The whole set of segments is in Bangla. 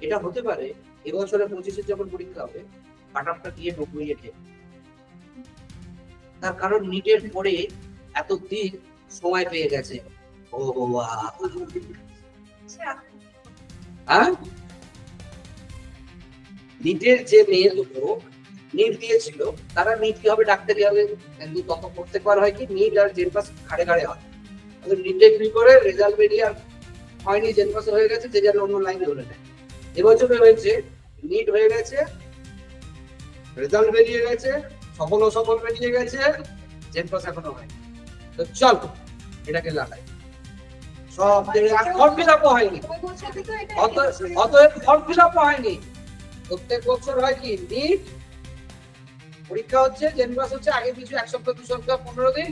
এটা হতে পারে এবছরে 25-এর যখন পরীক্ষা হবে কাট অফটা দিয়ে 90-এ ঠেক, তার কারণ নিটের পরে এত দিন সময় পেয়ে গেছে। ও বাবা, হ্যাঁ, নিটের যে মেয়ে দুটো নিট দিয়েছিল তারা নিট কি হবে, ডাক্তারি হবে, কিন্তু তত প্রত্যেকবার হয় কি নিট আর জেনপাস ঘাড়ে ঘাড়ে হয়। নিটে কি করে রেজাল্ট বেরিয়ে হয়নি, জেনপাস হয়ে গেছে, যে যার অন্য লাইনে ধরে নেয়। এবছরে হয়েছে নিট হয়ে গেছে, রেজাল্ট বেরিয়ে গেছে, সফল বেরিয়ে গেছে, জেনপাস এখনো হয়নি। তো চল এটাকে লাগাই, সব ফর্ম ফিল আপ হয়নি, অতএব ফর্ম ফিল আপ হয়নি। প্রত্যেক বছর হয় কি নিট পরীক্ষা হচ্ছে, জেনপাস হচ্ছে, আগে পিছু 1 সপ্তাহ 2 সপ্তাহ 15 দিন,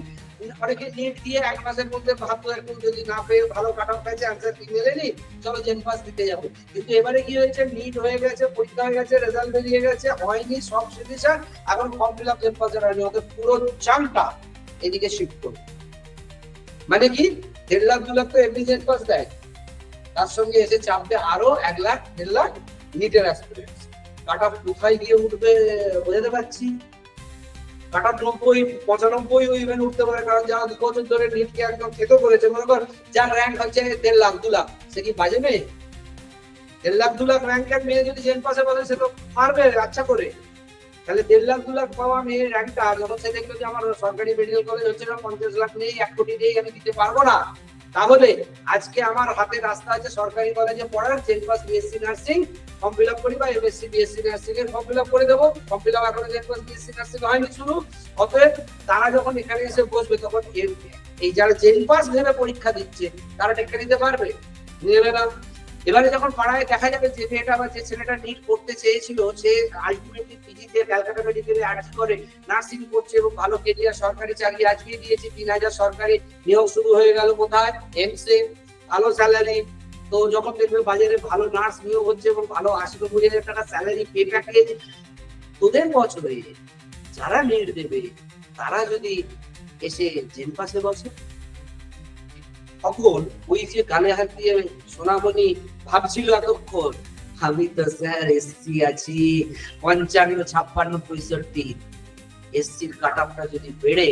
অনেকে নিট দিয়ে 1 মাসের মধ্যে ভাবতো একটু যদি না পেয়ে ভালো কাট অফ পেয়েছে আনসার কি মেলেনি, চলো জেনপাস দিতে যাবো। কিন্তু এবারে কি হয়েছে, নিট হয়ে গেছে, পরীক্ষা হয়ে গেছে, রেজাল্ট বেরিয়ে গেছে, হয়নি, সব সিদ্ধিসা, এখন ফর্ম ফিল আপ জেনপাসের হয়নি, ওদের পুরো চামটা এদিকে শিফট করবে। মানে কি 1.5 লাখ 2 লাখ তো এমনি জেনপাস দেয়, তার সঙ্গে এসে চাপবে আরো 1 লাখ 1.5 লাখ নিটের অ্যাসপিরেন্টস। কাট অফ কোথায় গিয়ে উঠবে বোঝাতে পারছি, কাট অফ 90 95 ইভেন উঠতে পারে, কারণ যারা 2 বছর ধরে নিটকে একদম খেতে করেছে, মনে কর যার র্যাঙ্ক হচ্ছে 1.5 লাখ 2 লাখ, সে কি বাজে মেয়ে? 1.5 লাখ 2 লাখ র্যাঙ্কের মেয়ে যদি জেন পাশে বসে সে তো পারবে আচ্ছা করে। তাহলে 1.5 লাখ 2 লাখ পাওয়া মেয়ের র্যাঙ্কটা যখন সে দেখলো যে আমার সরকারি মেডিকেল কলেজ হচ্ছে না, 50 লাখ নেই, 1 কোটি নেই, আমি দিতে পারবো না, তাহলে আজকে আমার হাতে রাস্তা আছে সরকারি কলেজে পড়ার, জেন pass BSc nursing form fill up করি, বা এমএসসি বিএসসি নার্সিং এর ফর্ম ফিল আপ করে দেবো। ফর্ম ফিল আপ এখন জেন পাস বিএসসি নার্সিং হয়নি শুরু, অতএব তারা যখন এখানে এসে বসবে তখন এই যারা জেন পাস ভেবে পরীক্ষা দিচ্ছে তারা টেক্কা নিতে পারবে, নেবে না। এবারে যখন পাড়ায় দেখা যাবে যে মেয়েটা বা যে ছেলেটা নিট করতে চেয়েছিল, সে আলটিমেটলি পিজিতে ক্যালকাটা মেডিকেলে আর্টস করে নার্সিং করছে এবং ভালো কেরিয়ার, সরকারি চাকরি আজকে দিয়েছে 3000 সরকারি নিয়োগ শুরু হয়ে গেল, কোথায় এমসে, ভালো স্যালারি। তো যখন দেখবে বাজারে ভালো নার্স নিয়োগ হচ্ছে এবং ভালো 80-90 হাজার টাকা স্যালারি পে প্যাকেজ, তোদের বছরে যারা নিট দেবে তারা যদি এসে জেন পাশে বসে, তখন ওই যে গালে হাত দিয়ে সোনামণি ভাবছিল এতক্ষণ আমি তো স্যার এসসি আছি 55 56 65, এসসির কাট অফটা যদি বেড়ে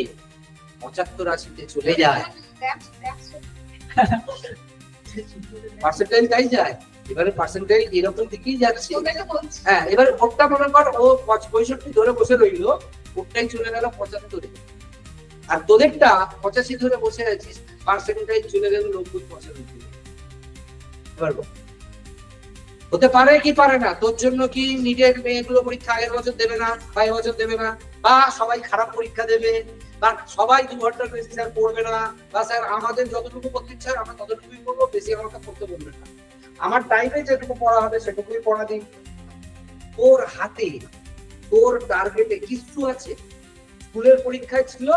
75-80-তে চলে যায়, পার্সেন্টেজ তাই যায়, এবারে পার্সেন্টেজ এরকম দিকেই যাচ্ছে। হ্যাঁ, এবারে ভোটটা মনে কর ও 65 ধরে বসে রইলো, ভোটটাই চলে গেল 75-এ, আর তোদেরটা 85 ধরে বসে আছিস, পার্সেন্টেজ চলে গেল 90-95। হতে পারে কি পারে না, তোর জন্য কি নিটের মেয়েগুলো পরীক্ষা আগের বছর দেবে না, বা এবছর দেবে না, বা সবাই খারাপ পরীক্ষা দেবে, বা সবাই 2 ঘন্টার বেশি স্যার পড়বে না, বা স্যার আমাদের যতটুকু পড়তে ইচ্ছা আমরা ততটুকুই পড়বো, বেশি আমাকে পড়তে বলবেন না, আমার টাইমে যেটুকু পড়া হবে সেটুকুই পড়া দিন। তোর হাতে তোর টার্গেটে কিছু আছে, স্কুলের পরীক্ষায় ছিল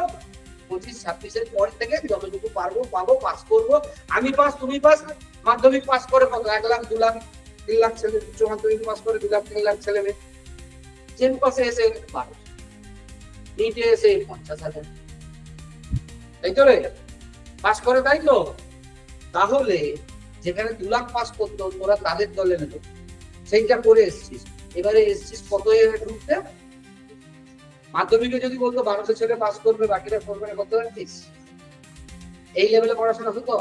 25-26-এর পর থেকে যতটুকু পারবো পাবো, পাস করবো, আমি পাস তুমি পাস, মাধ্যমিক পাস করে কত 1 লাখ 2 লাখ 3 লাখ ছেলে, উচ্চ মাধ্যমিক পাস করে 2 লাখ 3 লাখ ছেলে মেয়ে, জেন পাসে এসে 12, নিটে এসে 50,000, তাই তো রে পাস করে, তাই তো? তাহলে যেখানে 2 লাখ পাস করতো তোরা তাদের দলে নিত, সেইটা করে এসছিস, এবারে এসছিস কত ঢুকতে, মাধ্যমিকে যদি বলতো 1200 ছেলে পাস করবে বাকিরা করবে না, কত জানিস? এই লেভেলে পড়াশোনা হতো?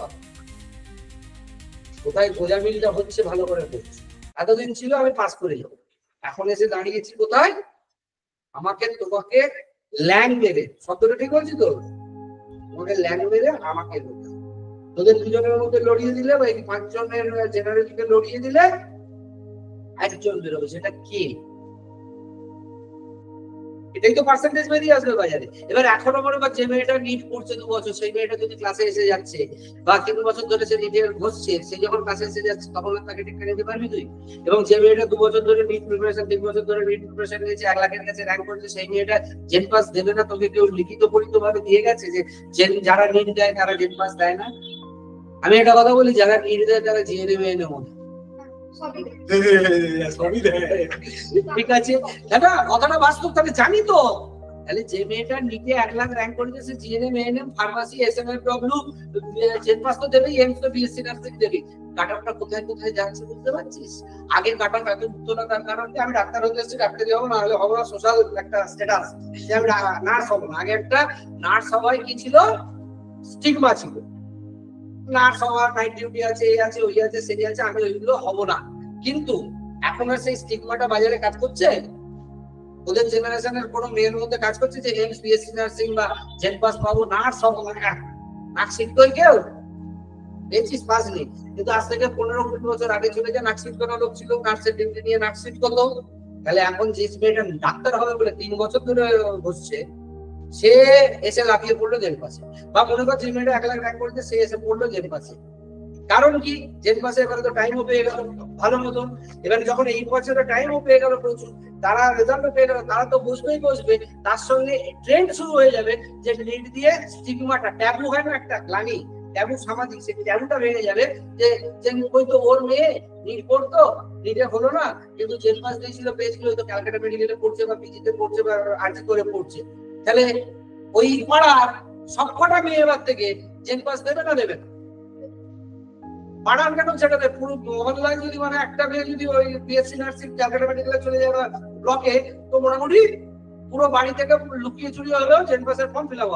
কোথায় গোজা মিলটা হচ্ছে ভালো করে করছে। এতদিন ছিল আমি পাস করে যাবো, এখন এসে দাঁড়িয়েছি কোথায়, আমাকে তোমাকে ল্যাং মেরে, শব্দটা ঠিক বলছি তো, তোমাকে ল্যাং মেরে আমাকে তোদের 2জনের মধ্যে লড়িয়ে দিলে, বা এই 5 জনের জেনারেলকে লড়িয়ে দিলে একজন বেরোবে, সেটা কি? এটাই তো পার্সেন্টেজ বেরিয়ে আসবে বাজারে। এবার এখনো মনে কর যে মেয়েটা নিট পড়ছে 2 বছর, সেই মেয়েটা যদি ক্লাসে এসে যাচ্ছে, বা 3 বছর ধরে সে নিটের ঘষছে, সে যখন ক্লাসে এসে যাচ্ছে তখন তাকে টেক্কা নিতে পারবি তুই? এবং যে মেয়েটা 2 বছর ধরে নিট প্রিপারেশন, 3 বছর ধরে নিট প্রিপারেশন নিয়েছে, 1 লাখের কাছে র্যাঙ্ক করছে, সেই মেয়েটা জেন পাস দেবে না? তোকে কেউ লিখিত পরিচিত ভাবে দিয়ে গেছে যে যারা নিট দেয় তারা জেন পাস দেয় না? আমি একটা কথা বলি, যারা নিট দেয় তারা জিএনএম এনে মনে, ঠিক আছে দাদা, কথাটা বাস্তব, তাহলে জানি তো। তাহলে যে মেয়েটা নিটে 1 লাখ র্যাঙ্ক করেছে সে জিএনএম এএনএম ফার্মাসি এসএমএফডব্লিউ জেন পাস তো দেবেই, এমস তো বিএসসি নার্সিং দেবে, কাট অফটা কোথায় কোথায় যাচ্ছে বুঝতে পারছিস? আগে কাট অফ এত উঠতো না, তার কারণ আমি ডাক্তার হতে এসেছি, ডাক্তারি হবো, না হলে হবো না, সোশ্যাল একটা স্ট্যাটাস যে আমি নার্স হবো না। আগে একটা নার্স হওয়ায় কি ছিল, স্টিগমা ছিল, নার্স হওয়ার নাইট ডিউটি আছে, এই আছে, ওই আছে, সেই আছে, আমি ওইগুলো হবো না। কিন্তু এখন আর সেই স্টিগমাটা বাজারে কাজ করছে? ওদের জেনারেশনের কোনো মেয়ের মধ্যে কাজ করছে যে এমস, বিএসসি নার্সিং বা জেড পাস পাবো, নার্স হবো না? নার্স শিখতোই কেউ? বেঞ্চিস পাস নেই। কিন্তু আজ থেকে 15-20 বছর আগে চলে যায়, নার্সিং করা লোক ছিল, নার্সের ডিগ্রি নিয়ে নার্সিং করতো। তাহলে এখন যে মেয়েটা ডাক্তার হবে বলে 3 বছর ধরে বসছে, সে এসে লাফিয়ে পড়লো জেড পাসে। বা মনে কর যে মেয়েটা 1 লাখ র্যাঙ্ক করেছে, সে এসে পড়লো জেড পাসে। কারণ কি, জেড পাসে এবারে তো টাইমও পেয়ে গেল ভালো মতো। এবারে যখন 8 বছরের টাইমও পেয়ে গেল প্রচুর, তারা রেজাল্টও পেয়ে গেল, তারা তো বসবে। তার সঙ্গে ট্রেন্ড শুরু হয়ে যাবে যে নিট দিয়ে স্টিগমাটা, ট্যাবু হয় না একটা গ্লানি, ট্যাবু সামাজিক, সেই ট্যাবুটা ভেঙে যাবে যে ওই তো ওর মেয়ে নিট পড়তো, নিটে হলো না, কিন্তু জেড পাস দিয়েছিল, পেয়েছিল, তো ক্যালকাটা মেডিকেলে পড়ছে বা পিজিতে পড়ছে বা আর্জি করে পড়ছে। তাহলে ওই পাড়ার সবকটা মেয়ে এবার থেকে জেড পাস দেবে না দেবে না? পাড়ার কেন সেটাতে পুরো মহল্লায় যদি মানে একটা মেয়ে যদি ওই বিএসসি নার্সিং ক্যালকাটা মেডিকেলে চলে যাবে ব্লকে, তো মোটামুটি পুরো বাড়ি থেকে লুকিয়ে চুরি হলেও জেড পাসের ফর্ম ফিল আপ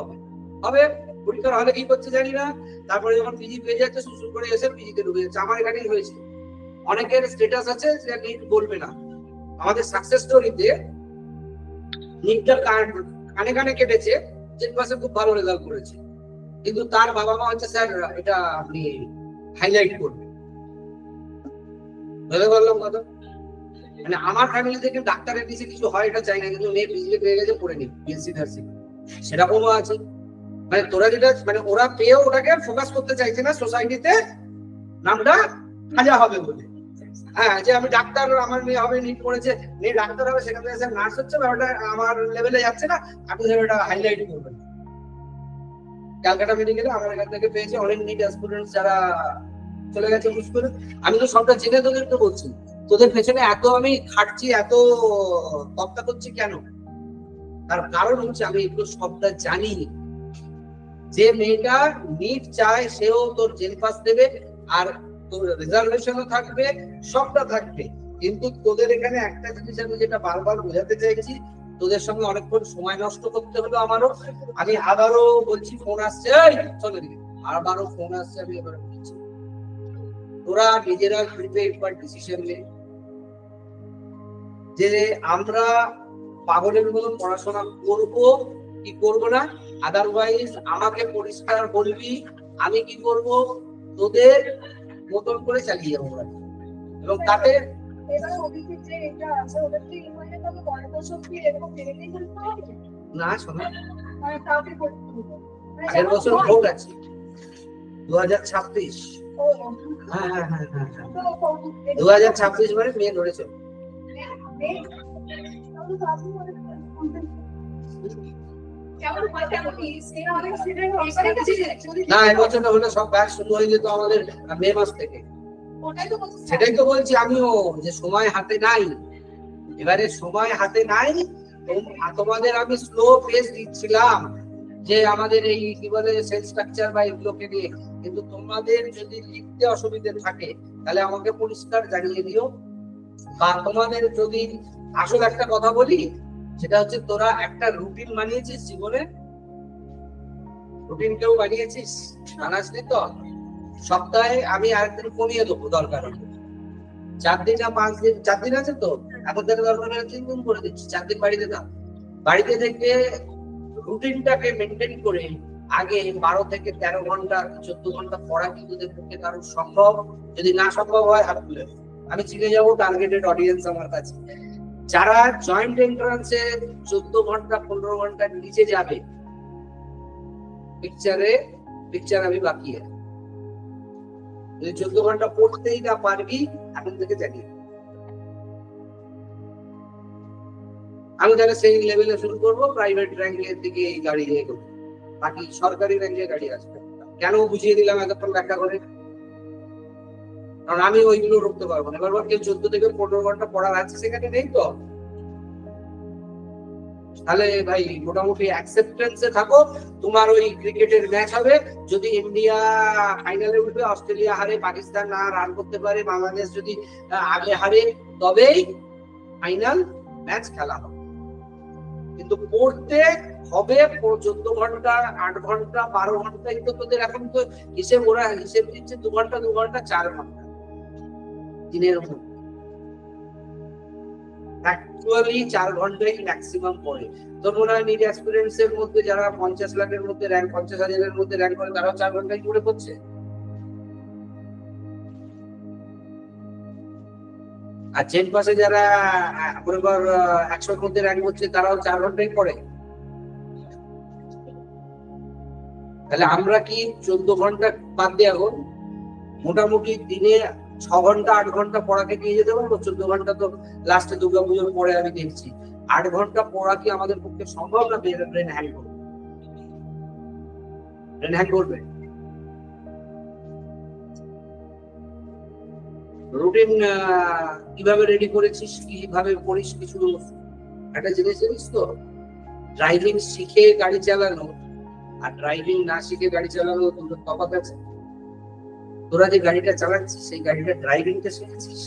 হবে। পরীক্ষার হলে কি করছে জানি না, তারপরে যখন পিজি পেয়ে যাচ্ছে সুসুর করে এসে পিজিতে ঢুকে যাচ্ছে। আমার এখানেই হয়েছে, অনেকের স্ট্যাটাস আছে যে নিট বলবে না। আমাদের সাকসেস স্টোরিতে নিটটা কানে কানে কেটেছে, জেড পাসে খুব ভালো রেজাল্ট করেছে, কিন্তু তার বাবা মা হচ্ছে স্যার এটা আপনি হাইলাইট করবেন। বুঝতে পারলাম কথা? মানে আমার ফ্যামিলি থেকে ডাক্তারের নিচে কিছু হয় এটা চাই না, কিন্তু মেয়ে পিজিতে পেয়ে গেছে, পড়ে নি বিএসসি নার্সিং, সেরকমও আছে। মানে তোরা যেটা মানে ওরা পেয়েও ওটাকে ফোকাস করতে চাইছে না সোসাইটিতে নামটা সাজা হবে বলে। হ্যাঁ, যে আমি ডাক্তার, আমার মেয়ে হবে, নিট পড়েছে, মেয়ে ডাক্তার হবে, সেখান থেকে নার্স হচ্ছে, ব্যাপারটা আমার লেভেলে যাচ্ছে না, আপনি এটা হাইলাইট করবেন। ক্যালকাটা মেডিকেলে আমার এখান থেকে পেয়েছে অনেক নিট অ্যাসপিরেন্টস যারা চলে গেছে বুঝ করে। আমি তো সবটা জেনে তোদেরকে বলছি, তোদের পেছনে এত আমি খাটছি, এত তপ্তা করছি কেন? তার কারণ হচ্ছে আমি এগুলো সবটা জানি। যে মেয়েটা নিট চায় সেও তোর জেল পাস দেবে, আর তোর রিজার্ভেশনও থাকবে, সবটা থাকবে। কিন্তু তোদের এখানে একটা জিনিস আমি যেটা বারবার বোঝাতে চাইছি, তোদের সঙ্গে অনেকক্ষণ সময় নষ্ট করতে হলো আমারও। আমি আবারও বলছি, ফোন আসছে, চলে দিকে আবারও ফোন আসছে, আমি এবার বলছি, তোরা নিজেরা গ্রুপে একবার ডিসিশন নে যে আমরা পাগলের মতো পড়াশোনা করব কি করব না। আদারওয়াইজ আমাকে পরিষ্কার বলবি, আমি কি করব, তোদের মতন করে চালিয়ে যাবো। এবং তাতে না শোনা, আগের বছর ভোট আছে 2026। হ্যাঁ হ্যাঁ হ্যাঁ হ্যাঁ 2026 মানে মেয়ে ধরেছে। না, এবছর হলে সব ব্যাচ শুরু হয়ে যেত আমাদের মে মাস থেকে। সেটাই তো বলছি আমিও, যে সময় হাতে নাই। এবারে সময় হাতে নাই, তোমাদের আমি স্লো পেস দিচ্ছিলাম যে আমাদের এই কি বলে সেল স্ট্রাকচার বা এগুলোকে নিয়ে, কিন্তু তোমাদের যদি লিখতে অসুবিধা থাকে তাহলে আমাকে পরিষ্কার জানিয়ে দিও। বা তোমাদের যদি আসলে একটা কথা বলি, সেটা হচ্ছে তোরা একটা রুটিন বানিয়েছিস জীবনে, রুটিন কেউ বানিয়েছিস? বানাসনি তো? সপ্তাহে আমি আরেকদিন কমিয়ে দেবো দরকার, 4 দিন না 5 দিন, 4 দিন আছে তো, এখন থেকে দরকার 3 দিন করে দিচ্ছি, 4 দিন বাড়িতে থাক। বাড়িতে থেকে রুটিনটাকে মেনটেন করে আগে 12 থেকে 13 ঘন্টা 14 ঘন্টা পড়া কি তোদের পক্ষে কারো সম্ভব? যদি না সম্ভব হয় হাত তুলে, আমি চিনে যাবো টার্গেটেড অডিয়েন্স আমার কাছে। যারা জয়েন্ট এন্ট্রান্সে 14 ঘন্টা 15 ঘন্টার নিচে যাবে, পিকচার আমি বাকি আছে। যদি 14 ঘন্টা পড়তেই না পারবি, এখন থেকে জানিয়ে আমি তাহলে সেই লেভেলে শুরু করবো। প্রাইভেট র্যাঙ্কের দিকে এই গাড়ি এগোবো, বাকি সরকারি র্যাঙ্কে গাড়ি আসবে। কেন বুঝিয়ে দিলাম এতক্ষণ ব্যাখ্যা করে, কারণ আমি ওইগুলো রুখতে পারবো না। এবার কেউ 14 থেকে 15 ঘন্টা পড়ার আছে, সেখানে নেই তো। তাহলে ভাই মোটামুটি অ্যাকসেপ্টেন্সে থাকো। তোমার ওই ক্রিকেটের ম্যাচ হবে, যদি ইন্ডিয়া ফাইনালে উঠবে, অস্ট্রেলিয়া হারে, পাকিস্তান না রান করতে পারে, বাংলাদেশ যদি আগে হারে, তবেই ফাইনাল ম্যাচ খেলা হবে। কিন্তু পড়তে হবে 14 ঘন্টা, 8 ঘন্টা, 12 ঘন্টা, কিন্তু তোদের এখন তো হিসেব, ওরা হিসেব দিচ্ছে 2 ঘন্টা 2 ঘন্টা 4 ঘন্টা দিনের মধ্যে। অ্যাকচুয়ালি 4 ঘন্টাই ম্যাক্সিমাম পড়ে। তোর মনে হয় নিট এক্সপিরিয়েন্স এর মধ্যে যারা 50 লাখের মধ্যে র্যাঙ্ক, 50,000-এর মধ্যে র্যাঙ্ক করে, তারাও 4 ঘন্টায় পড়ে পড়ছে? আর জেন পাশে যারা মনে কর 100-এর মধ্যে র্যাঙ্ক হচ্ছে, তারাও 4 ঘন্টায় পড়ে। তাহলে আমরা কি 14 ঘন্টা বাদ দিয়ে এখন মোটামুটি দিনে 6 ঘন্টা 8 ঘন্টা পড়াকে নিয়ে যেতে পারবো? 14 ঘন্টা তো লাস্টে দুর্গাপুজোর পরে আমি দেখছি। 8 ঘন্টা পড়া কি আমাদের পক্ষে সম্ভব না? ব্রেন হ্যাং করবে, ব্রেন হ্যাং করবে। রুটিন কিভাবে রেডি করেছিস, কিভাবে পড়িস, কিছু একটা জিনিস জানিস তো, ড্রাইভিং শিখে গাড়ি চালানো আর ড্রাইভিং না শিখে গাড়ি চালানো দুটো তফাৎ আছে। তোরা যে গাড়িটা চালাচ্ছিস, সেই গাড়িটা ড্রাইভিংটা শিখেছিস?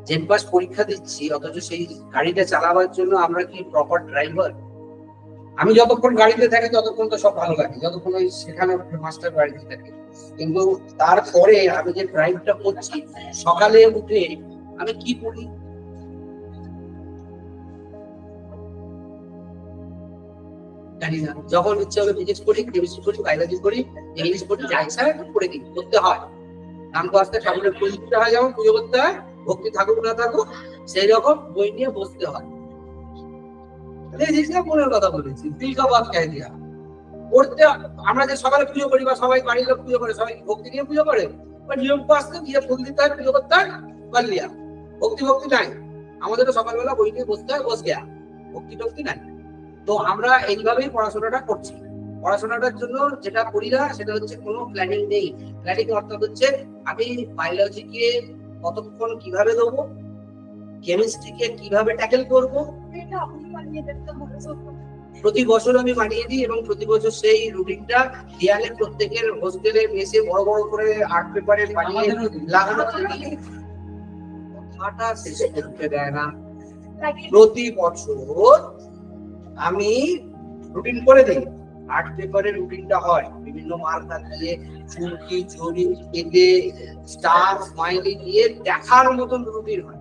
জেন পাস পরীক্ষা দিচ্ছি, অথচ সেই গাড়িটা চালাবার জন্য আমরা কি প্রপার ড্রাইভার? আমি যতক্ষণ গাড়িতে থাকি ততক্ষণ তো সব ভালো লাগে, যতক্ষণ ওই শেখানোর মাস্টার গাড়িতে থাকে। কিন্তু তারপরে আমি যে ড্রাইভটা করছি, সকালে উঠে আমি কি করি? জানি না। যখন ইচ্ছে হবে ফিজিক্স পড়ি, কেমিস্ট্রি পড়ি, বায়োলজি পড়ি, ইংলিশ পড়ি, যা ইচ্ছা পড়ে দিই, করতে হয়। নাম তো আসতে ঠাকুরের পুজো দিতে হয়, যেমন পুজো করতে হয়, ভক্তি থাকুক না থাকুক সেই রকম বই নিয়ে বসতে হয়। মনের কথা বলেছি, দিল কা বাত কহ দিয়া। পড়তে আমরা যে সকালে পুজো করি বা সবাই বাড়ির লোক পুজো করে, সবাই ভক্তি নিয়ে পুজো করে, নিয়ম তো আসতে গিয়ে ফুল দিতে হয়, পুজো করতে হয়, পারলিয়া। ভক্তি নাই আমাদের, তো সকালবেলা বই নিয়ে বসতে হয়, বস গেয়া, ভক্তি নাই। তো আমরা এইভাবেই পড়াশোনাটা করছি। পড়াশোনাটার জন্য যেটা করি না সেটা হচ্ছে কোনো প্ল্যানিং নেই। প্ল্যানিং অর্থাৎ হচ্ছে আমি বায়োলজিকে কতক্ষণ কিভাবে দেবো, কেমিস্ট্রিকে কিভাবে ট্যাকেল করবো, প্রতি বছর আমি বানিয়ে দিই, এবং প্রতি বছর সেই রুটিনটা দেয়ালে প্রত্যেকের হোস্টেলে মেসে বড় বড় করে আর্ট পেপারে বানিয়ে লাগানো থাকি। কথাটা শেষ করতে দেয় না। প্রতি বছর আমি রুটিন করে দিই, আর্ট পেপারে রুটিনটা হয়, বিভিন্ন মার্কার দিয়ে চুমকি চড়ি কেটে স্টার স্মাইলি দিয়ে দেখার মতন রুটিন হয়।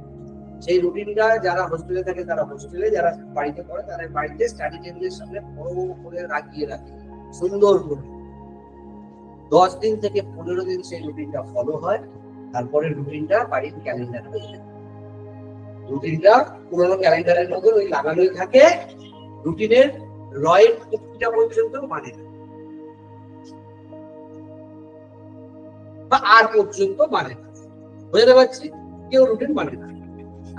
সেই রুটিনটা যারা হোস্টেলে থাকে তারা হোস্টেলে, যারা বাড়িতে পড়ে তাদের বাড়িতে স্টাডি টেবিলের সামনে বড় করে লাগিয়ে রাখে সুন্দর করে। 10 দিন থেকে 15 দিন সেই রুটিনটা ফলো হয়, তারপরে রুটিনটা বাড়ির ক্যালেন্ডারে হয়ে যায়। রুটিনটা পুরোনো ক্যালেন্ডারের মধ্যে ওই লাগানোই থাকে, রুটিনের রয়ের প্রতিটা পর্যন্ত মানে না, বা আর পর্যন্ত মানে না। বুঝতে পারছি, কেউ রুটিন মানে না।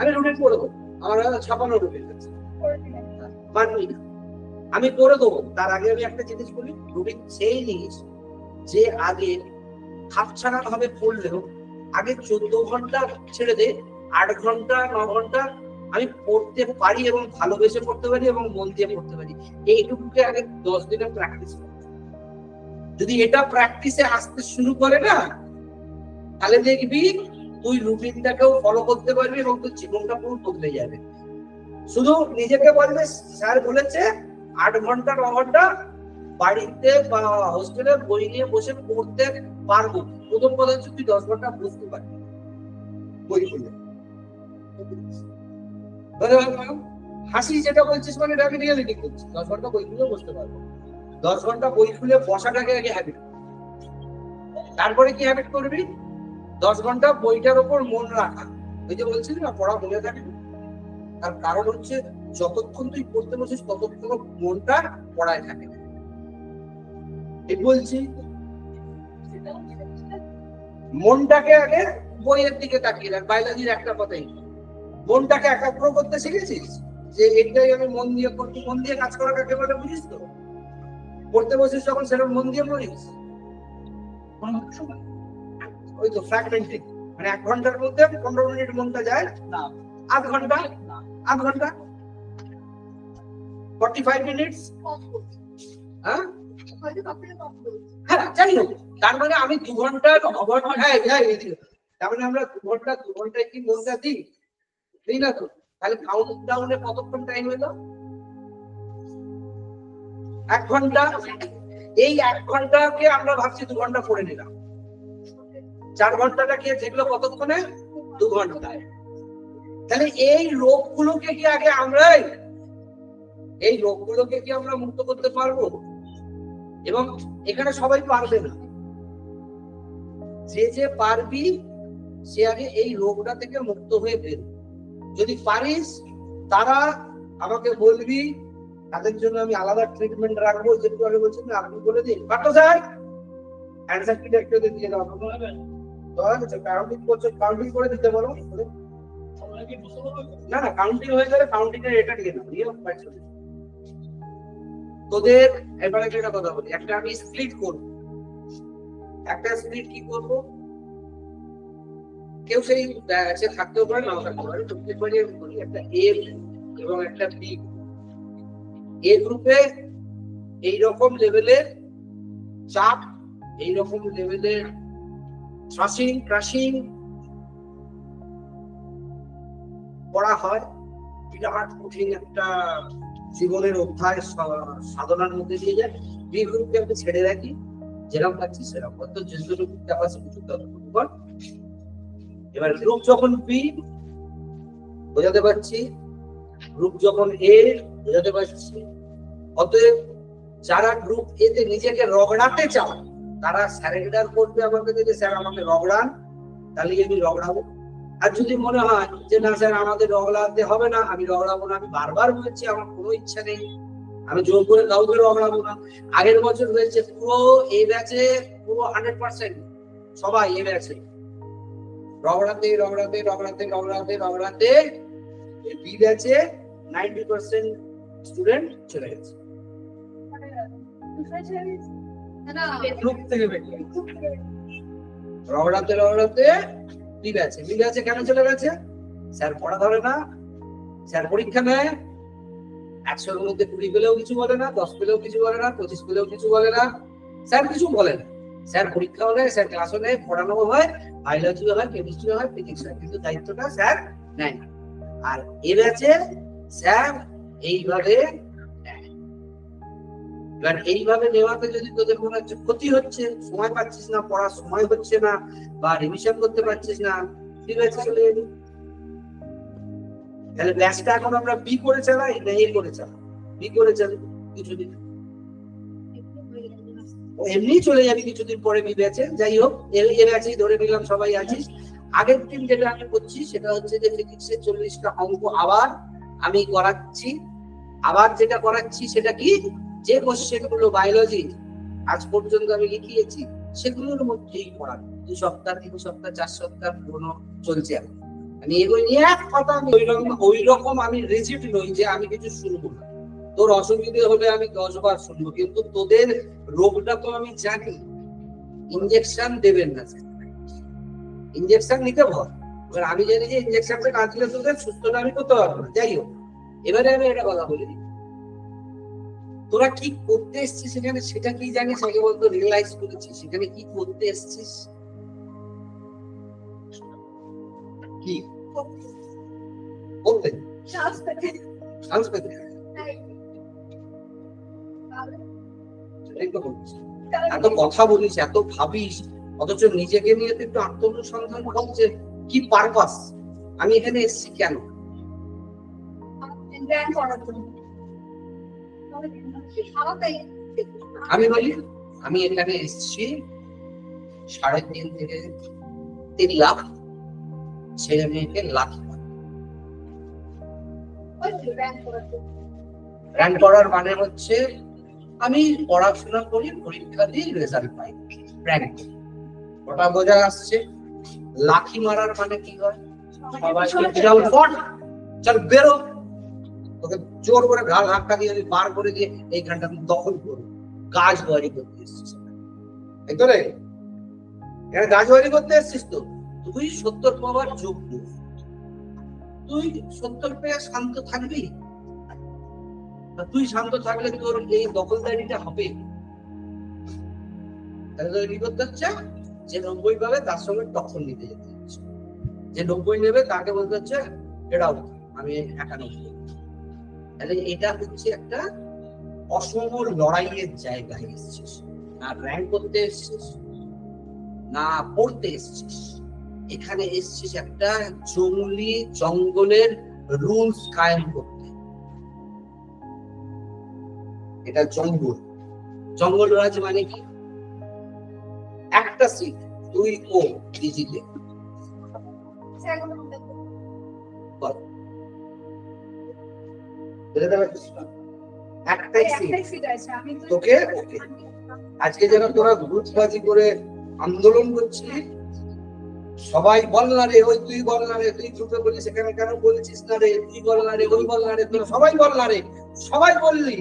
আমি রুটিন করে দেবো, আমার 56 রুটিন আছে, মানবি না, আমি করে দেবো। তার আগে আমি একটা জিনিস বলি, রুটিন সেই জিনিস যে আগে হাফছাড়া ভাবে পড়লেও আগে 14 ঘন্টা ছেড়ে দে, 8 ঘন্টা 9 ঘন্টা আমি পড়তে পারি, এবং ভালোবেসে পড়তে পারি, এবং মন দিয়ে পড়তে পারি। এইটুকুকে আগে 10 দিনে প্র্যাকটিস করি। যদি এটা প্র্যাকটিসে আসতে শুরু করে না, তাহলে দেখবি তুই রুটিনটাকেও ফলো করতে পারবি, এবং তোর জীবনটা পুরো বদলে যাবে। শুধু নিজেকে বলবে স্যার বলেছে 8 ঘন্টা 9 ঘন্টা বাড়িতে বা হোস্টেলে বই নিয়ে বসে পড়তে পারবো। প্রথম কথা হচ্ছে তুই 10 ঘন্টা বুঝতে পারবি বই খুলে। হাসি যেটা বলছিস মানে এটা আমি রিয়েলিটি করছি। 10 ঘন্টা বই খুলে বসতে পারবো। 10 ঘন্টা বই খুলে বসাটাকে আগে হ্যাবিট, তারপরে কি হ্যাবিট করবি? 10 ঘন্টা বইটার উপর মন রাখা। ওই যে বলছিস না পড়া মনে থাকে, তার কারণ হচ্ছে যতক্ষণ তুই পড়তে বসিস ততক্ষণ মনটা পড়ায় থাকে। ঠিক বলছি? মনটাকে আগে বইয়ের দিকে তাকিয়ে রাখ। বায়োলজির একটা কথাই, মনটাকে একাগ্র করতে শিখেছিস যে এটাই আমি মন দিয়ে করছি। মন দিয়ে কাজ করা কাকে বলে বুঝিস তো? পড়তে বসিস যখন সেরকম মন দিয়ে পড়িস, ওই তো ফ্র্যাগমেন্টিং, মানে 1 ঘন্টার মধ্যে 15 মিনিট মনটা যায় না, আধ ঘন্টা 45 মিনিটস। হ্যাঁ হ্যাঁ জানি হোক, তার মানে আমি 2 ঘন্টা তার মানে আমরা 2 ঘন্টায় কি মনটা দিই না তো? তাহলে কাউন্ট ডাউনে কতক্ষণ টাইম হলো? 1 ঘন্টা। এই 1 ঘন্টাকে আমরা ভাবছি 2 ঘন্টা পড়ে নিলাম। 4 ঘন্টাটাকে যেগুলো কতক্ষণে? 2 ঘন্টায়। তাহলে এই রোগগুলোকে কি আগে আমরা মুক্ত করতে পারবো? এবং এখানে সবাই পারবে না, যে পারবি সে আগে এই রোগটা থেকে মুক্ত হয়ে বের। যদি পারিস তারা আমাকে বলবি, তাদের জন্য আমি আলাদা ট্রিটমেন্ট রাখবো। যেটুকু আগে বলছেন না, আপনি বলে দিন পাঠো স্যার, অ্যান্সার কি একটু দিয়ে দাও। কাউন্টিং করে দিতে বলো। না কাউন্টিং হয়ে গেলে কাউন্টিং এর এটা দিয়ে দাও। তোদের এবারে একটা কথা বলি, একটা আমি স্প্লিট করব। একটা স্প্লিট কি করব? কেউ সেই ব্যাচে থাকতেও পারে, নাও থাকতে পারে। একটা এ এবং একটা বি। এ গ্রুপে এইরকম লেভেলের চাপ, এইরকম লেভেলের ক্রাশিং পড়া হয়। বিরাট কঠিন একটা জীবনের অধ্যায় সাধনার মধ্যে দিয়ে যায়। বি গ্রুপকে আমি ছেড়ে রাখি, যেরকম পাচ্ছি সেরকম। অত যেটুকু ক্যাপাসিটি ততটুকু কর। এবার গ্রুপ যখন বি বোঝাতে পারছি, গ্রুপ যখন এ বোঝাতে পারছি। অতএব যারা গ্রুপ এ তে নিজেকে রগড়াতে চাও তারা স্যারেন্ডার করবে আমাকে, যদি স্যার আমাকে রগড়ান তাহলে আমি রগড়াবো। আর যদি মনে হয় যে না স্যার আমাদের রগড়াতে হবে না, আমি রগড়াবো না। আমি বারবার বলছি আমার কোনো ইচ্ছা নেই, আমি জোর করে কাউকে রগড়াবো না। আগের বছর হয়েছে পুরো এই ব্যাচে পুরো 100% সবাই এই ব্যাচে রগড়াতে বি ব্যাচে 90% স্টুডেন্ট চলে গেছে। রগড়াতে বি ব্যাচে কেন চলে গেছে? স্যার পড়া ধরে না, স্যার পরীক্ষা নেয় 100-এর মধ্যে 20 পেলেও কিছু বলে না, 10 পেলেও কিছু বলে না, 25 পেলেও কিছু বলে না। স্যার কিছু বলে না। স্যার পরীক্ষাও নেয়, স্যার ক্লাসও নেয়, পড়ানো হয়, বায়োলজি হয়, কেমিস্ট্রি হয়, ফিজিক্স হয়, কিন্তু দায়িত্বটা স্যার নেয় না। আর এ ব্যাচে স্যার এইভাবে এবার এইভাবে নেওয়াতে যদি তোদের মনে হচ্ছে ক্ষতি হচ্ছে, সময় পাচ্ছিস না, পড়ার সময় হচ্ছে না, বা রিভিশন করতে পারছিস না, ঠিক আছে চলে যাবি। তাহলে ব্যাচটা এখন আমরা বি করে চালাই না এ করে চালাই? বি করে চালাই কিছুদিন, এমনি চলে যাবি কিছুদিন পরে বি ব্যাচে। যাই হোক, এ ব্যাচেই ধরে নিলাম সবাই আছিস। আগের দিন যেটা আমি করছি সেটা হচ্ছে যে ফিজিক্সের 40টা অঙ্ক আবার আমি করাচ্ছি। আবার যেটা করাচ্ছি সেটা কি, যে কোশ্চেনগুলো বায়োলজি আজ পর্যন্ত আমি লিখিয়েছি সেগুলোর মধ্যেই পড়ানো। 2 সপ্তাহ 3 সপ্তাহ 4 সপ্তাহ পুরনো চলছে। আমি এগুলো নিয়ে এক কথা, আমি ওই রকম আমি রিজিড নই যে আমি কিছু শুনবো না। তোর অসুবিধে হলে আমি 10 বার শুনবো, কিন্তু তোদের রোগটা তো আমি জানি। ইনজেকশন দেবেন না, ইনজেকশন নিতে ভয়। এবার আমি জানি যে ইনজেকশনটা কাজ দিলে তোদের সুস্থটা আমি করতে পারবো না। যাই হোক, এবারে আমি একটা কথা বলি, তোরা কি করতে এসছিস সেখানে সেটা কি জানিস? আগে বলতো রিয়েলাইজ করেছিস সেখানে কি করতে এসছিস? কি বলতে এত কথা বলিস, এত ভাবিস, অথচ নিজেকে নিয়ে তো একটু আত্মসন্ধান করছে। কি পারপাস আমি এখানে এসেছি, কেন? আমি বলি আমি এখানে এসেছি 3.5 থেকে 3 লাখ ছেলে মেয়েকে লাথি র্যাঙ্ক করার মানে হচ্ছে আমি পড়াশোনা করি, পরীক্ষা দিই, রেজাল্ট পাই, র্যাঙ্ক। ওটা বোঝা আসছে। লাথি মারার মানে কি হয়? সবাইকে চল বেরো, তোকে জোর করে ঘাড় ধাক্কা দিয়ে বার করে দিয়ে এইখানটা দখল করবো। গাছবাড়ি করতে এসছিস, তাই তো রে? এখানে গাছবাড়ি করতে এসছিস তো? তুই 70 পাওয়ার যোগ্য, তুই 70 পেয়ে শান্ত থাকবি? তুই শান্ত থাকলে তোর এই দখলদারিটা হবে। তাহলে কি করতে হচ্ছে, যে 90 পাবে তার সঙ্গে টক্কর নিতে যেতে হচ্ছে, যে 90 নেবে তাকে বলতে হচ্ছে এটাও আমি 91। তাহলে এটা হচ্ছে একটা অসম লড়াইয়ের জায়গায় এসেছিস, না র্যাঙ্ক করতে এসেছিস না পড়তে এসেছিস, এখানে এসেছিস একটা জঙ্গলি জঙ্গলের রুলস কায়েম করতে। এটা জঙ্গল, জঙ্গল রাজ মানে কি, একটা সিট 2 ও ডিজিটে একটাই সিট তোকে। আজকে যেন তোরা গ্রুপবাজি করে আন্দোলন করছিস, সবাই বল না রে ওই, তুই বল না রে, তুই গ্রুপে বলিস সেখানে কেন বলছিস না রে, তুই বল না রে ওই বল না রে, তোরা সবাই বল না রে, সবাই বললি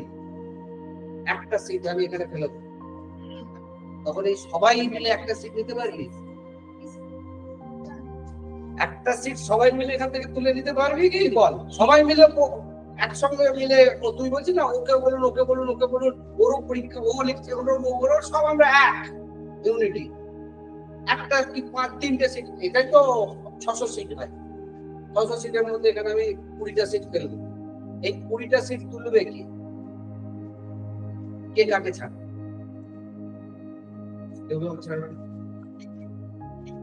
একটা সিট আমি এখানে ফেলে দেবো, তখন এই সবাই মিলে একটা সিট নিতে পারবি? একটা সিট সবাই মিলে এখান থেকে তুলে নিতে পারবি কি বল? সবাই মিলে একসঙ্গে মিলে, তুই বলছিস না ওকে বলুন ওকে বলুন ওকে বলুন, ওরও পরীক্ষা ও লিখছে ওর সব আমরা এক ইউনিটি, একটা কি 5-3টে সিট, এটাই তো 600 সিট হয়, 600 সিটের মধ্যে এখানে আমি 20টা সিট ফেলবো, এই 20টা সিট তুলবে কি, কে কাকে ছাড়বে?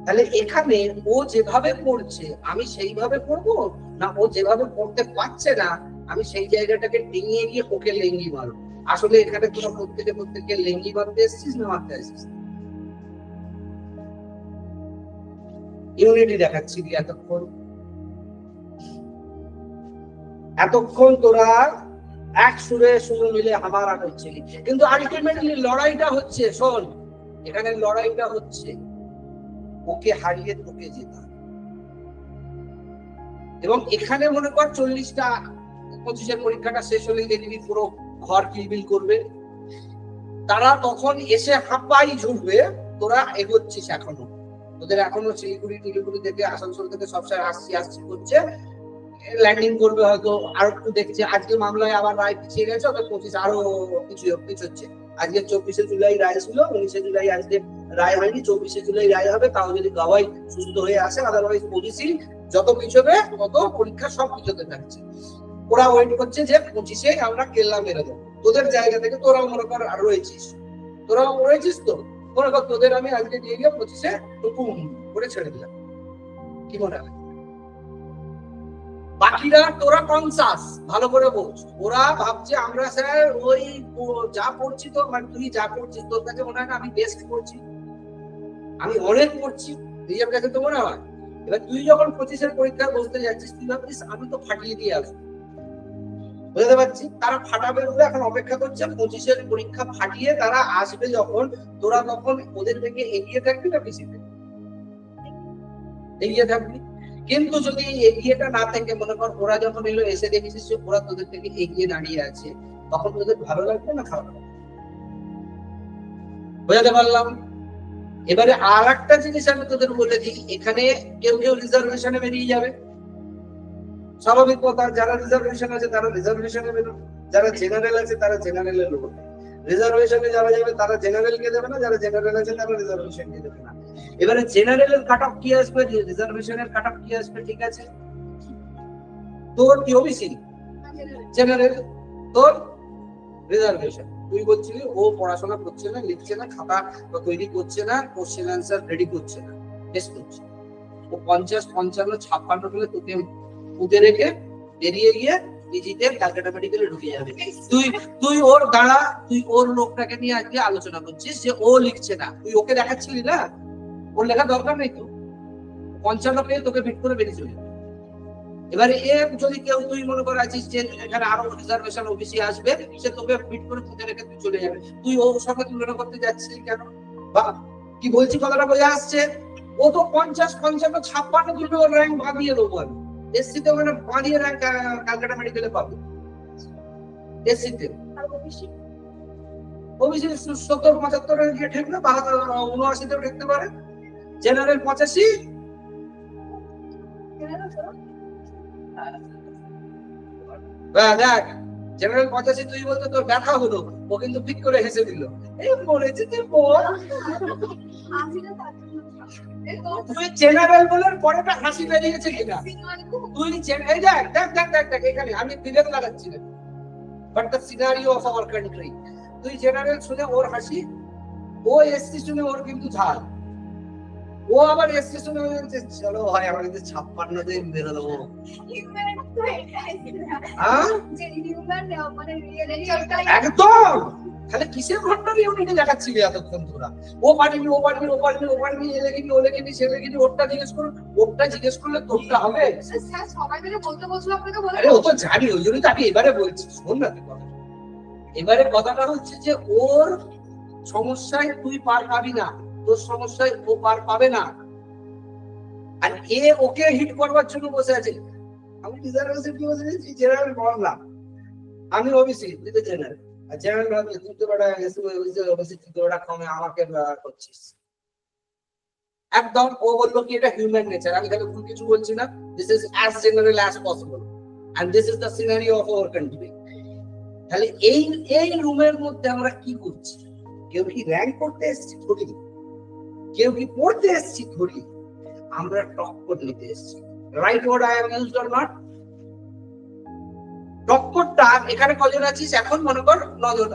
তাহলে এখানে ও যেভাবে পড়ছে আমি সেইভাবে পড়বো, না ও যেভাবে পড়তে পারছে না আমি সেই জায়গাটাকে ডিঙিয়ে গিয়ে ওকে লেঙ্গি মারবো? আসলে এখানে তোরা প্রত্যেকে লেঙ্গি মারতে এসেছিস না মারতে আসছিস? ইউনিটি দেখাচ্ছি কি এতক্ষণ তোরা এক সুরে সুর মিলে হামারা করছিলি, কিন্তু আলটিমেটলি লড়াইটা হচ্ছে, শোন এখানে লড়াইটা হচ্ছে ওকে হারিয়ে তোকে জেতা। এবং এখানে মনে কর 40টা 25-এর পরীক্ষাটা শেষ হলে দেখবি পুরো ঘর কিলবিল করবে, তারা তখন এসে হাঁপাই ঝুলবে, তোরা এগোচ্ছিস এখনো, তোদের এখনো শিলিগুড়ি থেকে আসানসোল থেকে সবসময় আসছি করছে, ল্যান্ডিং করবে হয়তো, আর একটু দেখছে আজকে মামলায় আবার রায় পিছিয়ে গেছে, ওদের 25 আরো পিছোচ্ছে। আজকে 24শে জুলাই রায় ছিল, 19শে জুলাই আজকে রায় হয়নি, 24শে জুলাই রায় হবে, তাও যদি গাওয়াই সুস্থ হয়ে আসে, আদারওয়াইজ পলিসি যত পিছবে তত পরীক্ষা সব পিছতে থাকছে। ওরা ওয়েট করছে যে 25শে আমরা কেল্লা মেরে দেবো, তোদের জায়গা থেকে তোরাও মনে কর আর রয়েছিস তো, মনে কর তোদের আমি আজকে দিয়ে গিয়ে 25শে টুকুম করে ছেড়ে দিলাম, কি মনে হয়? বাকিরা তোরা কনসাস ভালো করে বোঝ, ওরা ভাবছে আমরা স্যার ওই যা পড়ছি, তো মানে তুই যা পড়ছিস তোর কাছে মনে হয় না আমি বেস্ট পড়ছি, আমি অনেক পড়ছি, নিজের কাছে তো মনে হয়। এবার তুই যখন 25-এর পরীক্ষা বসতে যাচ্ছিস তুই ভাবছিস আমি তো ফাটিয়ে দিয়ে আসবো, বুঝতে পারছি, তারা ফাটাবে বলে এখন অপেক্ষা করছে, 25-এর পরীক্ষা ফাটিয়ে তারা আসবে যখন, তোরা তখন ওদের থেকে এগিয়ে থাকবি না পিছিয়ে থাকবি? এগিয়ে থাকবি। কিন্তু যদি এগিয়েটা না থাকে, মনে কর ওরা যখন এলো এসে দেখেছিস ওরা তোদের থেকে এগিয়ে দাঁড়িয়ে আছে, তখন তোদের ভালো লাগবে না খারাপ লাগবে? বোঝাতে পারলাম? এবারে আর একটা জিনিস আমি তোদের বলে দিই, এখানে কেউ রিজার্ভেশনে বেরিয়ে যাবে, স্বাভাবিক কথা, যারা রিজার্ভেশন আছে তারা রিজার্ভেশনে বেরোবে, যারা জেনারেল আছে তারা জেনারেলে বেরোবে, রিজার্ভেশনে যারা যাবে তারা জেনারেল কে দেবে না, যারা জেনারেল আছে তারা রিজার্ভেশন কে দেবে না। এবারে জেনারেলের কাট অফ কি আসবে, রিজার্ভেশনের কাট অফ কি আসবে, ঠিক আছে? তোর কি ওবিসি জেনারেল, তোর রিজার্ভেশন। তুই বলছিলি ও পড়াশোনা করছে না, লিখছে না, খাতা তৈরি করছে না, কোশ্চেন আনসার রেডি করছে না, টেস্ট করছে, ও 50, 55, 56 বলে তোকে পুঁতে রেখে বেরিয়ে গিয়ে ডিজিটাল ক্যালকাটা মেডিকেলে ঢুকে যাবে। তুই ওর দাঁড়া, তুই ওর লোকটাকে নিয়ে আজকে আলোচনা করছিস যে ও লিখছে না, তুই ওকে দেখাচ্ছিলি না, ওর লেখা দরকার নেই তো, 55 পেয়ে তোকে ভিট করে বেরিয়ে চলে। এবারে যদি কেউ তুই মনে করে আছিস যে এখানে আরো রিজার্ভেশন ওবিসি আসবে, সে তোকে ভিট করে পুঁতে রেখে তুই চলে যাবে, তুই ওর সঙ্গে তুলনা করতে যাচ্ছিস কেন? বা কি বলছি কথাটা বোঝা আসছে? ও তো 50, 55, 56 তুলবে, ওর র্যাঙ্ক ভাবিয়ে দেবো আমি, এসসিতে মানে বাঁধিয়ে র্যাঙ্ক ক্যালকাটা মেডিকেলে পাবে, এসসিতে ওবিসি 70, 75 গিয়ে ঠেকলে, 79-তে ঠেকতে পারে, জেনারেল 85, দেখ জেনারেল 85 তুই বলতে তোর ব্যথা হলো, ও কিন্তু পিক করে হেসে দিল, এই মরেছে তুই বল। তুই জেনারেল বলার পরে একটা হাসি বেরিয়েছে কিনা, তুই এই দেখ দেখ দেখ দেখ দেখ এখানে আমি বিবেক লাগাচ্ছি না, but the scenario of our country. তুই জেনারেল শুনে ওর হাসি, ও এসসি শুনে ওর কিন্তু ঝাল, ও আবার এসসি শুনে বলছে চলো ভাই আমাদের 56 দিন বেরো দেবো। একদম, তাহলে কিসের ঘটনার ইউনিটে দেখাচ্ছিলি এতক্ষণ তোরা? ও পারিনি ও পারিনি ও পারিনি ও পারিনি, এ লেগেনি ও লেগেনি সে লেগেনি, ওরটা জিজ্ঞেস করুন, ওরটা জিজ্ঞেস করলে তোরটা হবে। আরে ও তো জানি, ওই জন্যই তো আমি এবারে বলছি, শোন না তুই কথা। এবারে কথাটা হচ্ছে যে ওর সমস্যায় তুই পার পাবি না, তোর সমস্যায় ও পার পাবে না, আর এ ওকে হিট করবার জন্য বসে আছে। আমি জেনারেল বললাম, আমি ওবিসি তুই তো জেনারেল, আর জেনারেল তুই তো বড় ওবিসি তুই তো বড় কমে আমাকে করছিস একদম। ও বললো কি এটা হিউম্যান নেচার, আমি তাহলে ভুল কিছু বলছি না। This is as general as possible and this is the scenario of our country. তাহলে এই রুমের মধ্যে আমরা কি করছি? কেউ কি র্যাঙ্ক করতে এসেছি ধরি, কেউ কি পড়তে এসেছি ধরি, আমরা টক্কর নিতে এসেছি। Right word I am used or not? টক্করটা এখানে কজন আছিস এখন? মনে কর 9 জন,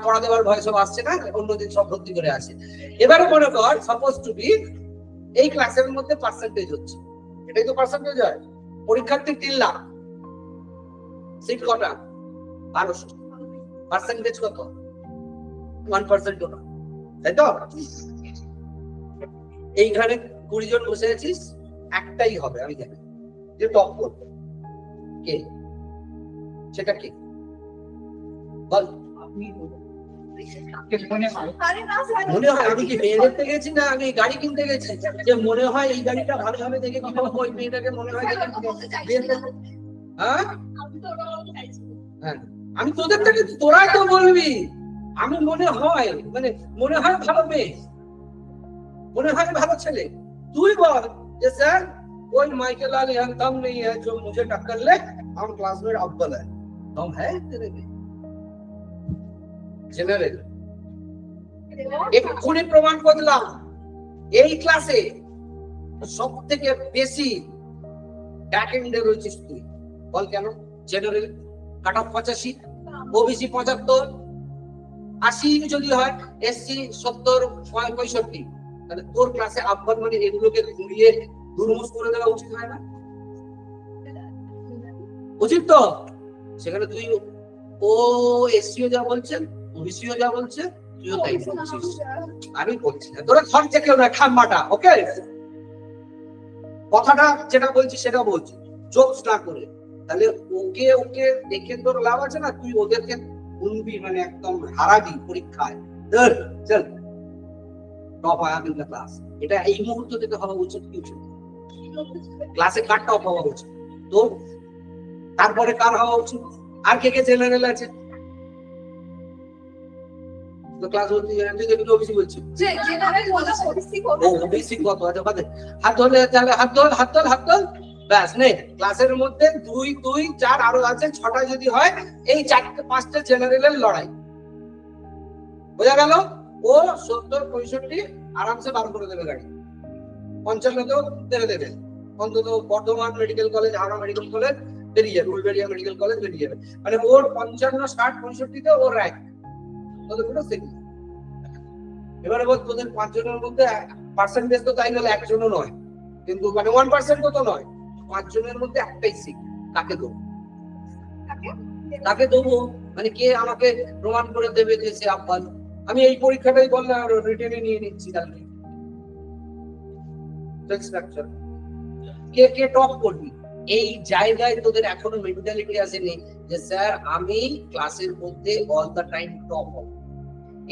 পড়া দেওয়ার ভয় সব আসছে না, অন্যদিন সব ভর্তি করে আসে। এবারে মনে কর সাপোজ টু বি এই ক্লাসের মধ্যে পার্সেন্টেজ হচ্ছে, এটাই তো পার্সেন্টেজ হয়। পরীক্ষার্থী 3 লাখ, সিট কটা? 1200, পার্সেন্টেজ কত? 1% না, তাই তো? এইখানে 20 জন বসে আছিস, একটাই হবে আমি জানি যে টপ করবে। কে সেটা? কি বল? মনে হয় আমি কি মেয়ে দেখতে গেছি না আমি গাড়ি কিনতে গেছি যে মনে হয় এই গাড়িটা ভালো হবে দেখে কিনবো, ওই মেয়েটাকে মনে হয় হ্যাঁ হ্যাঁ আমি তোদের থেকে, তোরা তো বলবি আমি মনে হয়, মানে মনে হয় ভালো মেয়ে, মনে হয় ভালো ছেলে। তুই বল যে স্যার कोई माइकल लाल यहाँ दम नहीं है जो मुझे टक्कर ले, हम क्लास में अव्वल है, दम है तेरे में? জেনারেল এক্ষুনি প্রমাণ করলাম এই ক্লাসে সব থেকে বেশি ব্যাক এন্ডে রয়েছিস তুই। বল কেন? জেনারেল কাট অফ 85, ওবিসি 75, 80 যদি হয়, এসসি 70, 65, তাহলে তোর ক্লাসে আব্বান মানে এগুলোকে ঘুরিয়ে দুর্মুষ করে দেওয়া উচিত হয় না? উচিত তো। সেখানে তুই ও এসসিও যা বলছেন, ওবিসিও যা বলছে, তুইও তাই বলছিস। আমি বলছি না তোরা খরচে কেউ না খাম্বাটা, ওকে? কথাটা যেটা বলছি সেটা বলছি, জোকস না করে। তাহলে ওকে ওকে দেখে তোর লাভ আছে না? তুই ওদেরকে গুনবি, মানে একদম হারাবি পরীক্ষায়। চল টপ আয়া ইন দ্য ক্লাস, এটা এই মুহূর্ত থেকে হওয়া উচিত। কি উচিত? ক্লাসে কার টপ হওয়া উচিত? তো তারপরে কার হওয়া উচিত? আর কে কে জেনারেল আছে? তো ক্লাস হচ্ছে তুই দেখবি ওবিসি বলছি যে জেনারেল বলা ওবিসি কত? ওবিসি কত আছে বাদে হাত ধরে, তাহলে হাত ধর হাত ধর হাত ধর, ব্যাস নে। ক্লাসের মধ্যে 2 2 4 আরো আছে 6টা যদি হয়, এই 4টে 5টে জেনারেলের লড়াই বোঝা গেল। ও 70 65 আরামসে বার করে দেবে গাড়ি, 55 কেও দেবে দেবে, অন্তত Bardhaman medical college, Howrah medical college বেরিয়ে যাবে, উলবেড়িয়া মেডিকেল কলেজ বেরিয়ে যাবে, মানে ওর 55 60 65 তে ওর র্যাঙ্ক। তোদের কোনো সেকেন্ড। এবারে বল তোদের 5 জনের মধ্যে পার্সেন্টেজ তো তাই হলে একজনও নয়, কিন্তু মানে 1% তো নয়, 5 জনের মধ্যে একটাই সিট, কাকে দেবো? কাকে দেবো মানে কে আমাকে প্রমাণ করে দেবে যে সে আব্বাল? আমি এই পরীক্ষাটাই বললাম রিটেনে নিয়ে নিচ্ছি, তাহলে কে কে টপ করবি? এই জায়গায় তোদের এখনো মেন্টালিটি আসেনি যে স্যার আমি ক্লাসের মধ্যে অল দ্য টাইম টপ হব।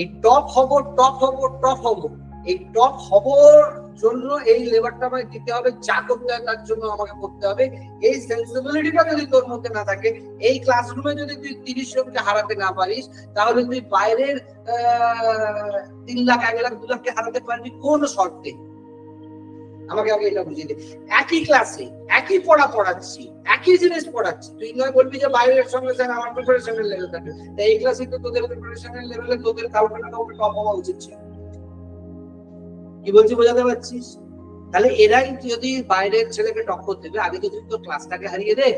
এই টপ হব টপ হব টপ হব, এই টপ হবার জন্য এই লেবারটা আমাকে দিতে হবে, যা করতে হয় তার জন্য আমাকে করতে হবে। এই সেন্সিবিলিটিটা যদি তোর মধ্যে না থাকে, এই ক্লাসরুমে যদি তুই 30 জনকে হারাতে না পারিস, তাহলে তুই বাইরের 3 লাখ 1 লাখ 2 লাখকে হারাতে পারবি কোন শর্তে? আমাকে আগে এটা বুঝিয়ে দে। একই ক্লাসে একই পড়া পড়াচ্ছি, একই জিনিস পড়াচ্ছি, তুই নয় বলবি যে বাইরের সঙ্গে স্যার আমার প্রিপারেশনের লেভেল থাকে, তাই এই ক্লাসে তো তোদের প্রিপারেশনের লেভেলে তোদের কাউকে না কাউকে টপ হওয়া উচিত ছিল। কি বলছি বোঝাতে পারছিস? তাহলে এরাই যদি বাইরের ছেলেকে টক্কর দেবে, আগে তো তুই তো ক্লাসটাকে হারিয়ে দে।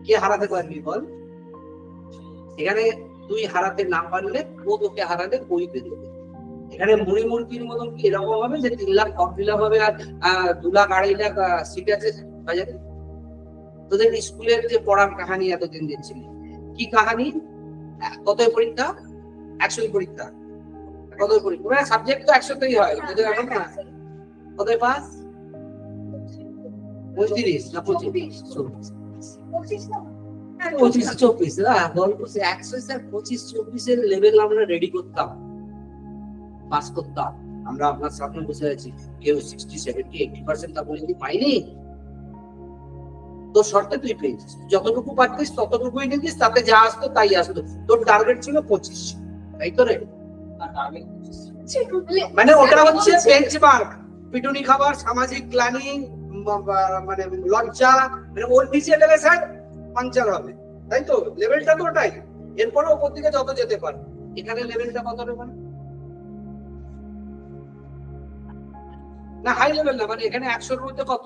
কে হারাতে পারবি বল? এখানে তুই হারাতে না পারলে ও তোকে হারালে বই বেরোবে। এখানে মুড়ি মুরগির মতন কি এরকম হবে যে 3 লাখ ফর্ম ফিল আপ হবে আর 2 লাখ 2.5 লাখ সিট আছে বাজারে? তোদের স্কুলের যে পড়ার কাহানি এতদিন দিচ্ছিলি, কি কাহানি? কতই পরীক্ষা? 100 পরীক্ষা। কতই পরীক্ষা? মানে সাবজেক্ট তো 100তেই হয়, তোদের এখন না কতই পাস? 35 না 25? 25-24 না গল্প, 100 স্যার 25-24 লেভেল আমরা রেডি করতাম, পাস করতাম। আমরা আপনার সামনে বসে আছি, কেউ 60-70-80% তা বলে পাইনি। তোর শর্তে তুই পেয়েছিস, যতটুকু পারতিস ততটুকুই নিতিস, তাতে যা আসতো তাই আসতো। তোর টার্গেট ছিল 25, তাই তো রে? মানে ওটা হচ্ছে বেঞ্চমার্ক। পিটুনি খাবার, সামাজিক গ্লানি, মানে লজ্জা, মানে ওর নিচে গেলে স্যার পাঞ্চার হবে, তাই তো? লেভেলটা তো ওটাই। এরপরে ওপর দিকে যত যেতে পারে, এখানে লেভেলটা কত রে? না হাই লেভেল না, মানে এখানে 100-র মধ্যে কত?